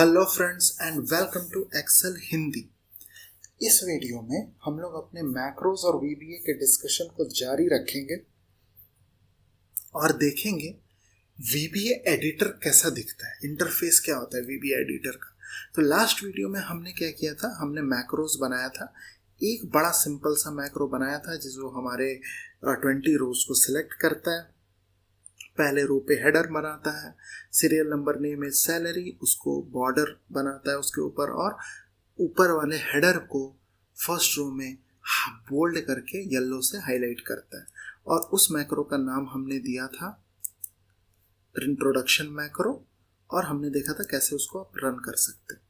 Hello friends and welcome to Excel Hindi. इस video में हम लोग अपने मैक्रोज और वीबीए के डिस्कशन को जारी रखेंगे और देखेंगे वीबीए एडिटर कैसा दिखता है, इंटरफेस क्या होता है वीबीए एडिटर का। तो लास्ट वीडियो में हमने क्या किया था, हमने मैक्रोज बनाया था। एक बड़ा सिंपल सा मैक्रो बनाया था जो हमारे 20 रोज को सिलेक्ट करता है। पहले रो पे हेडर बनाता है, serial number name is salary, उसको बॉर्डर बनाता है उसके ऊपर, और ऊपर वाले हेडर को फर्स्ट रो में बोल्ड करके येलो से हाईलाइट करता है। और उस मैक्रो का नाम हमने दिया था इंट्रोडक्शन मैक्रो, और हमने देखा था कैसे उसको आप रन कर सकते हैं।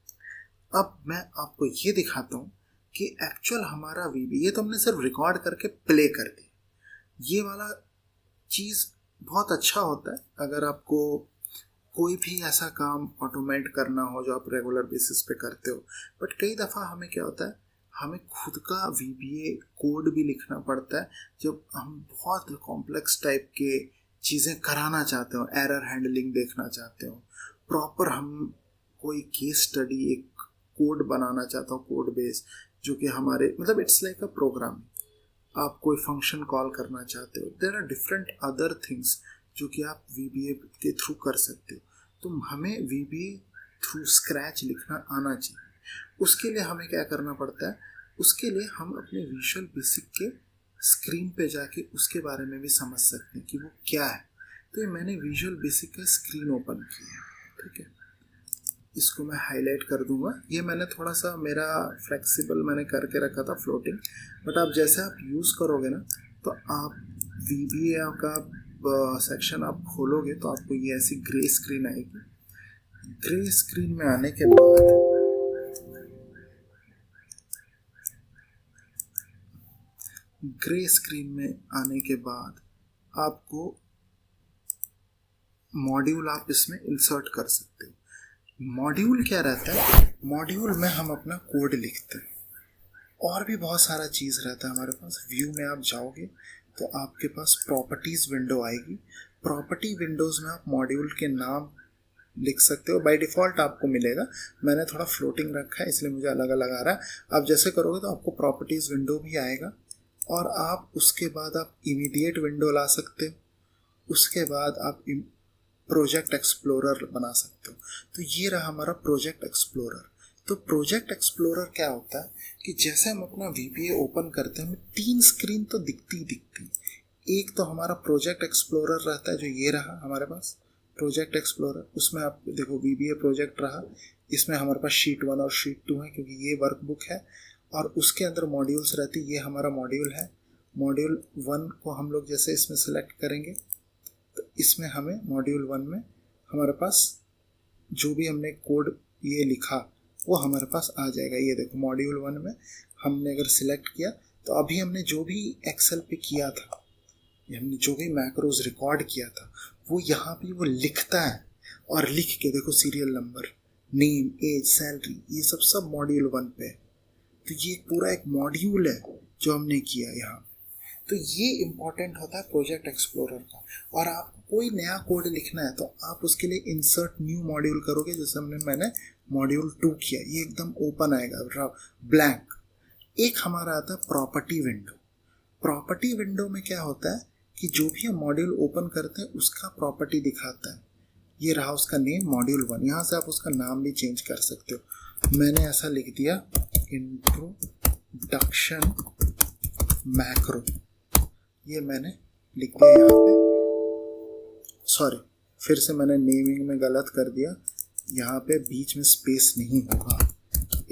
अब मैं आपको ये दिखाता हूँ कि एक्चुअल हमारा वीबी, ये तो हमने सिर्फ रिकॉर्ड करके प्ले कर दिया। ये वाला चीज़ बहुत अच्छा होता है अगर आपको कोई भी ऐसा काम ऑटोमेट करना हो जो आप रेगुलर बेसिस पे करते हो। बट कई दफ़ा हमें क्या होता है, हमें खुद का वीबीए कोड भी लिखना पड़ता है जब हम बहुत कॉम्प्लेक्स टाइप के चीज़ें कराना चाहते हो, एरर हैंडलिंग देखना चाहते हो, प्रॉपर हम कोई केस स्टडी, एक कोड बनाना चाहते हो, कोड बेस जो कि हमारे मतलब इट्स लाइक अ प्रोग्राम। आप कोई फंक्शन कॉल करना चाहते हो, there are different other things जो कि आप VBA के थ्रू कर सकते हो। तो हमें VBA थ्रू स्क्रैच लिखना आना चाहिए। उसके लिए हमें क्या करना पड़ता है, उसके लिए हम अपने विजुअल बेसिक के स्क्रीन पे जाके उसके बारे में भी समझ सकते हैं कि वो क्या है। तो ये मैंने विजुअल बेसिक का स्क्रीन ओपन किया है, ठीक है। इसको मैं हाईलाइट कर दूंगा। ये मैंने थोड़ा सा मेरा फ्लेक्सिबल मैंने करके रखा था फ्लोटिंग, बट आप जैसे आप यूज़ करोगे ना, तो आप VBA का सेक्शन आप खोलोगे तो आपको ये ऐसी ग्रे स्क्रीन आएगी। ग्रे स्क्रीन में आने के बाद आपको मॉड्यूल आप इसमें इंसर्ट कर सकते हो। मॉड्यूल क्या रहता है, मॉड्यूल में हम अपना कोड लिखते हैं। और भी बहुत सारा चीज़ रहता है हमारे पास। व्यू में आप जाओगे तो आपके पास प्रॉपर्टीज़ विंडो आएगी। प्रॉपर्टी विंडोज़ में आप मॉड्यूल के नाम लिख सकते हो। बाय डिफ़ॉल्ट आपको मिलेगा, मैंने थोड़ा फ्लोटिंग रखा है इसलिए मुझे अलग अलग आ रहा है। आप जैसे करोगे तो आपको प्रॉपर्टीज़ विंडो भी आएगा, और आप उसके बाद आप इमीडिएट विंडो ला सकते हो। उसके बाद आप प्रोजेक्ट एक्सप्लोरर बना सकते हो। तो ये रहा हमारा प्रोजेक्ट एक्सप्लोरर। तो प्रोजेक्ट एक्सप्लोरर क्या होता है कि जैसे हम अपना VBA ओपन करते हैं, हमें 3 स्क्रीन तो दिखती। एक तो हमारा प्रोजेक्ट एक्सप्लोरर रहता है, जो ये रहा हमारे पास प्रोजेक्ट एक्सप्लोरर। उसमें आप देखो VBA प्रोजेक्ट रहा, इसमें हमारे पास शीट 1 और शीट 2 है क्योंकि ये वर्कबुक है, और उसके अंदर मॉड्यूल्स रहती। ये हमारा मॉड्यूल है। मॉड्यूल 1 को हम लोग जैसे इसमें सेलेक्ट करेंगे तो इसमें हमें मॉड्यूल 1 में हमारे पास जो भी हमने कोड ये लिखा वो हमारे पास आ जाएगा। ये देखो मॉड्यूल 1 में हमने अगर सिलेक्ट किया तो अभी हमने जो भी एक्सेल पे किया था, हमने जो भी मैक्रोज रिकॉर्ड किया था, वो यहाँ पे वो लिखता है। और लिख के देखो serial number, name, age, salary, ये सब मॉड्यूल 1 पे है। तो ये पूरा एक मॉड्यूल है जो हमने किया यहाँ। तो ये इम्पॉर्टेंट होता है प्रोजेक्ट एक्सप्लोरर का। और आप कोई नया कोड लिखना है तो आप उसके लिए इंसर्ट न्यू मॉड्यूल करोगे, जैसे मैंने मॉड्यूल 2 किया, ये एकदम ओपन आएगा ब्लैंक। एक हमारा आता है प्रॉपर्टी विंडो। प्रॉपर्टी विंडो में क्या होता है कि जो भी हम मॉड्यूल ओपन करते हैं उसका प्रॉपर्टी दिखाता है। ये रहा उसका नेम मॉड्यूल 1। यहाँ से आप उसका नाम भी चेंज कर सकते हो। मैंने ऐसा लिख दिया इंट्रोडक्शन मैक्रो, ये मैंने लिख दिया यहाँ पे। सॉरी, फिर से मैंने नेमिंग में गलत कर दिया, यहाँ पे बीच में स्पेस नहीं होगा।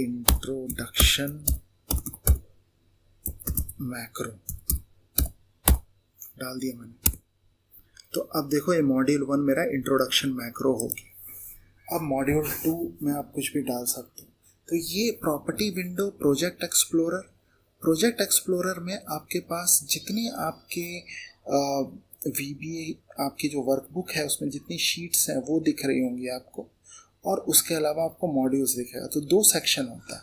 इंट्रोडक्शन मैक्रो डाल दिया मैंने। तो अब देखो ये मॉड्यूल 1 मेरा इंट्रोडक्शन मैक्रो हो गया। अब मॉड्यूल 2 में आप कुछ भी डाल सकते हो। तो ये property window, project explorer. Project explorer में आपके पास जितनी आपके VBA आपकी जो वर्कबुक है उसमें जितनी शीट्स हैं वो दिख रही होंगी आपको, और उसके अलावा आपको मॉड्यूल्स दिखेगा। तो 2 सेक्शन होता है।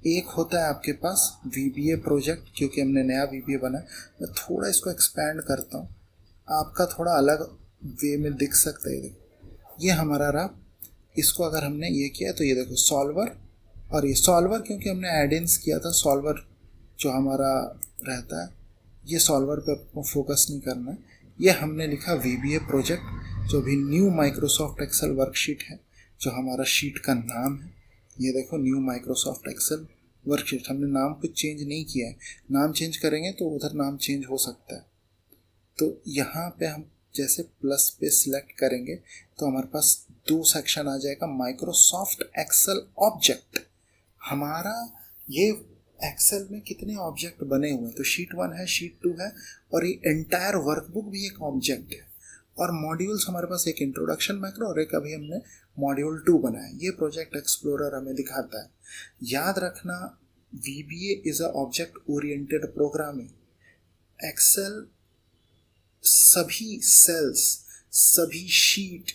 एक होता है आपके पास VBA प्रोजेक्ट, क्योंकि हमने नया VBA बना है। मैं थोड़ा इसको एक्सपैंड करता हूँ, आपका थोड़ा अलग वे में दिख सकता है। ये हमारा रहा इसको अगर हमने ये किया तो ये देखो सॉल्वर, और ये सॉल्वर क्योंकि हमने एड-इन्स किया था, सॉल्वर जो हमारा रहता है, ये सॉल्वर पे आपको फोकस नहीं करना है। ये हमने लिखा VBA प्रोजेक्ट, जो भी न्यू माइक्रोसॉफ्ट एक्सेल वर्कशीट है, जो हमारा शीट का नाम है। ये देखो न्यू माइक्रोसॉफ्ट एक्सेल वर्कशीट, हमने नाम कुछ चेंज नहीं किया है, नाम चेंज करेंगे तो उधर नाम चेंज हो सकता है। तो यहाँ पे हम जैसे प्लस पे सिलेक्ट करेंगे तो हमारे पास 2 सेक्शन आ जाएगा, माइक्रोसॉफ्ट एक्सेल ऑब्जेक्ट। हमारा ये एक्सेल में कितने ऑब्जेक्ट बने हुए हैं, तो शीट 1 है, शीट 2 है, और ये एंटायर वर्कबुक भी एक ऑब्जेक्ट है। और मॉड्यूल्स हमारे पास एक इंट्रोडक्शन मैक्रो और एक अभी हमने मॉड्यूल 2 बनाया। ये प्रोजेक्ट एक्सप्लोरर हमें दिखाता है। याद रखना, VBA is a object oriented programming. Excel सभी सेल्स, सभी शीट,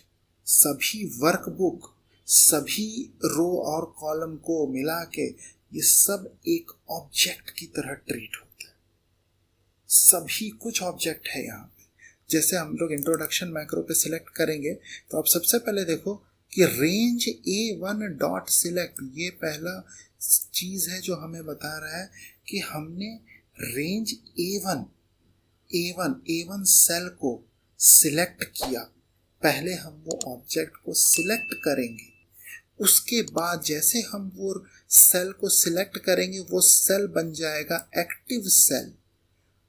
सभी वर्कबुक, सभी रो और कॉलम को मिला के ये सब एक ऑब्जेक्ट की तरह ट्रीट होता है। सभी कुछ ऑब्जेक्ट है यहाँ पे। जैसे हम लोग इंट्रोडक्शन मैक्रो पे सिलेक्ट करेंगे तो आप सबसे पहले देखो कि रेंज A1 डॉट सिलेक्ट, ये पहला चीज है जो हमें बता रहा है कि हमने रेंज A1 सेल को सिलेक्ट किया। पहले हम वो ऑब्जेक्ट को सिलेक्ट करेंगे, उसके बाद जैसे हम वो सेल को सिलेक्ट करेंगे वो सेल बन जाएगा एक्टिव सेल,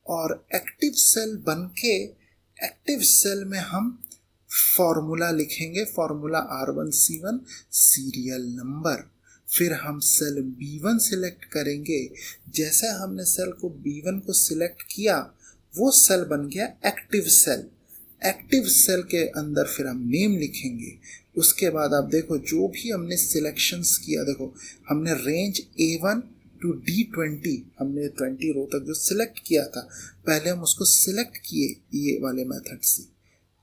और एक्टिव सेल बनके एक्टिव सेल में हम फॉर्मूला लिखेंगे, फॉर्मूला R1C1 सीरियल नंबर। फिर हम सेल B1 सिलेक्ट करेंगे। जैसे हमने सेल को B1 को सिलेक्ट किया वो सेल बन गया एक्टिव सेल। एक्टिव सेल के अंदर फिर हम नेम लिखेंगे। उसके बाद आप देखो जो भी हमने सिलेक्शंस किया, देखो हमने रेंज A1 टू D20, हमने 20 रो तक जो सिलेक्ट किया था, पहले हम उसको सिलेक्ट किए ये वाले मेथड से,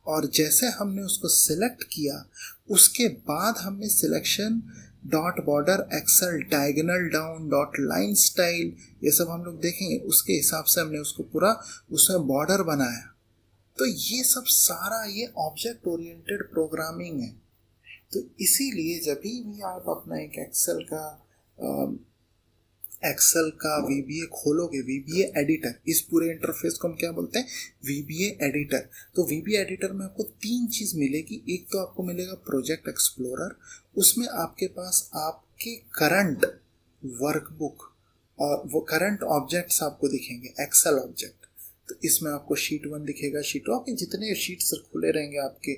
और जैसे हमने उसको सिलेक्ट किया उसके बाद हमने selection dot border Excel diagonal down dot line style, ये सब हम लोग देखेंगे, उसके हिसाब से हमने उसको पूरा उसमें बॉर्डर बनाया। तो ये सब सारा ये ऑब्जेक्ट ओरिएंटेड प्रोग्रामिंग है। तो इसीलिए जब भी आप अपना एक एक्सेल का VBA खोलोगे, VBA एडिटर, इस पूरे इंटरफेस को हम क्या बोलते हैं, VBA एडिटर। तो VBA एडिटर में आपको 3 चीज़ मिलेगी। एक तो आपको मिलेगा प्रोजेक्ट एक्सप्लोरर, उसमें आपके पास आपके करंट वर्कबुक और वो करंट ऑब्जेक्ट्स आपको दिखेंगे, एक्सेल ऑब्जेक्ट। तो इसमें आपको शीट 1 दिखेगा, शीट 2, आपके जितने शीट्स खुले रहेंगे आपके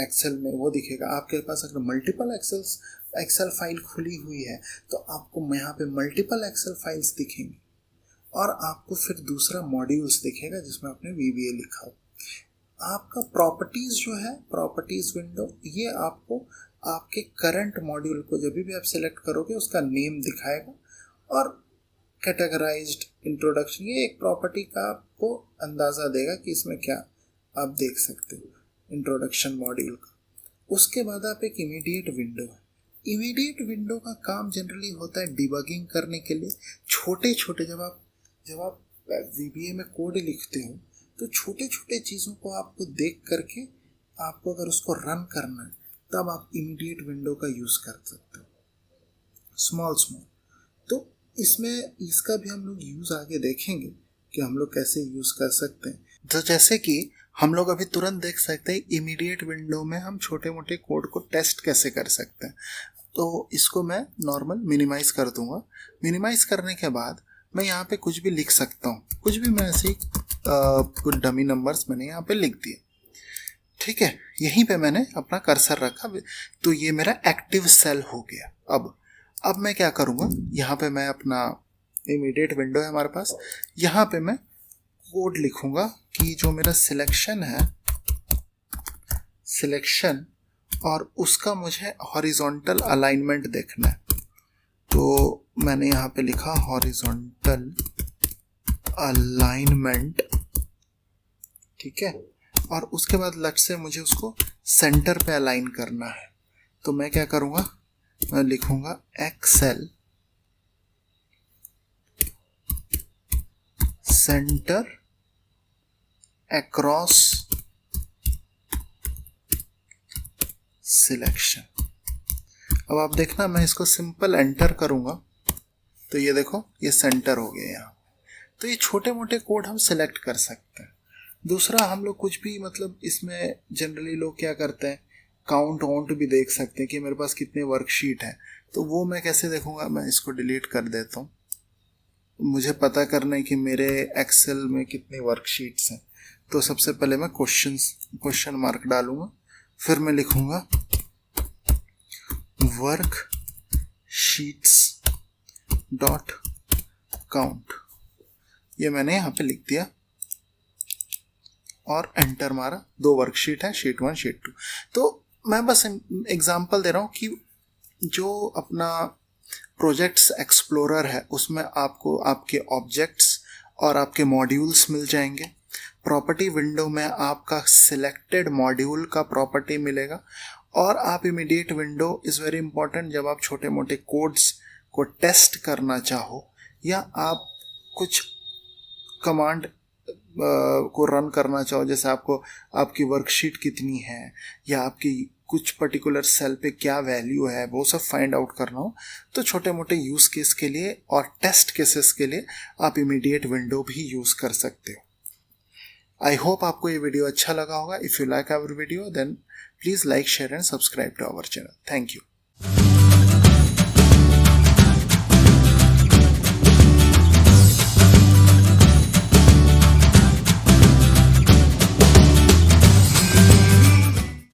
एक्सेल में वो दिखेगा। आपके पास अगर मल्टीपल एक्सेल फाइल खुली हुई है तो आपको यहाँ पे मल्टीपल एक्सेल फाइल्स दिखेंगी, और आपको फिर दूसरा मॉड्यूल्स दिखेगा जिसमें आपने VBA लिखा हो। आपका प्रॉपर्टीज जो है, प्रॉपर्टीज विंडो, ये आपको आपके करंट मॉड्यूल को जब भी आप सिलेक्ट करोगे उसका नेम दिखाएगा, और कैटेगराइज्ड इंट्रोडक्शन, ये एक प्रॉपर्टी का आपको अंदाज़ा देगा कि इसमें क्या आप देख सकते हो इंट्रोडक्शन मॉड्यूल का। उसके बाद आप एक इमीडिएट विंडो है। इमीडिएट विंडो का काम जनरली होता है डिबगिंग करने के लिए। छोटे छोटे जब आप VBA में कोड लिखते हो तो छोटे छोटे चीज़ों को आपको देख करके आपको अगर उसको रन करना है तब आप इमीडिएट विंडो का यूज़ कर सकते हो, स्मॉल। तो इसमें इसका भी हम लोग यूज़ आगे देखेंगे कि हम लोग कैसे यूज़ कर सकते हैं। तो जैसे कि हम लोग अभी तुरंत देख सकते हैं इमीडिएट विंडो में हम छोटे मोटे कोड को टेस्ट कैसे कर सकते हैं। तो इसको मैं नॉर्मल मिनिमाइज़ कर दूंगा। मिनिमाइज़ करने के बाद मैं यहाँ पे कुछ भी लिख सकता हूँ, कुछ भी मैं ऐसे ही कुछ डमी नंबर्स मैंने यहाँ पे लिख दिए, ठीक है। यहीं पे मैंने अपना कर्सर रखा, तो ये मेरा एक्टिव सेल हो गया। अब मैं क्या करूँगा, यहाँ पे मैं अपना इमीडिएट विंडो है हमारे पास, यहाँ पे मैं कोड लिखूँगा कि जो मेरा सिलेक्शन है, सिलेक्शन, और उसका मुझे हॉरिजॉन्टल अलाइनमेंट देखना है। तो मैंने यहाँ पे लिखा हॉरिजॉन्टल अलाइनमेंट, ठीक है। और उसके बाद लट से मुझे उसको सेंटर पे अलाइन करना है। तो मैं क्या करूँगा, मैं लिखूँगा एक्सेल सेंटर अक्रॉस सिलेक्शन। अब आप देखना, मैं इसको सिंपल एंटर करूँगा तो ये देखो ये सेंटर हो गया यहाँ। तो ये छोटे मोटे कोड हम सिलेक्ट कर सकते हैं। दूसरा, हम लोग कुछ भी मतलब इसमें जनरली लोग क्या करते हैं, काउंट वाउंट भी देख सकते हैं कि मेरे पास कितने वर्कशीट हैं। तो वो मैं कैसे देखूंगा, मैं इसको डिलीट कर देता हूँ। मुझे पता करना है कि मेरे एक्सेल में कितनी वर्कशीट्स हैं। तो सबसे पहले मैं क्वेश्चन मार्क डालूंगा, फिर मैं लिखूंगा वर्क शीट्स डॉट काउंट। ये मैंने यहाँ पे लिख दिया और एंटर मारा। 2 वर्कशीट है, शीट 1 शीट 2। तो मैं बस एग्जांपल दे रहा हूँ कि जो अपना प्रोजेक्ट्स एक्सप्लोरर है उसमें आपको आपके ऑब्जेक्ट्स और आपके मॉड्यूल्स मिल जाएंगे। प्रॉपर्टी विंडो में आपका सिलेक्टेड मॉड्यूल का प्रॉपर्टी मिलेगा। और आप immediate window is very important जब आप छोटे मोटे कोड्स को टेस्ट करना चाहो या आप कुछ कमांड को रन करना चाहो, जैसे आपको आपकी वर्कशीट कितनी है या आपकी कुछ पर्टिकुलर सेल पे क्या वैल्यू है, वो सब फाइंड आउट करना हो, तो छोटे मोटे यूज़ केस के लिए और टेस्ट केसेस के लिए आप इमीडिएट विंडो भी यूज़ कर सकते हो। आई होप आपको ये वीडियो अच्छा लगा होगा। If you like our video then please like, share and subscribe to our channel. Thank you.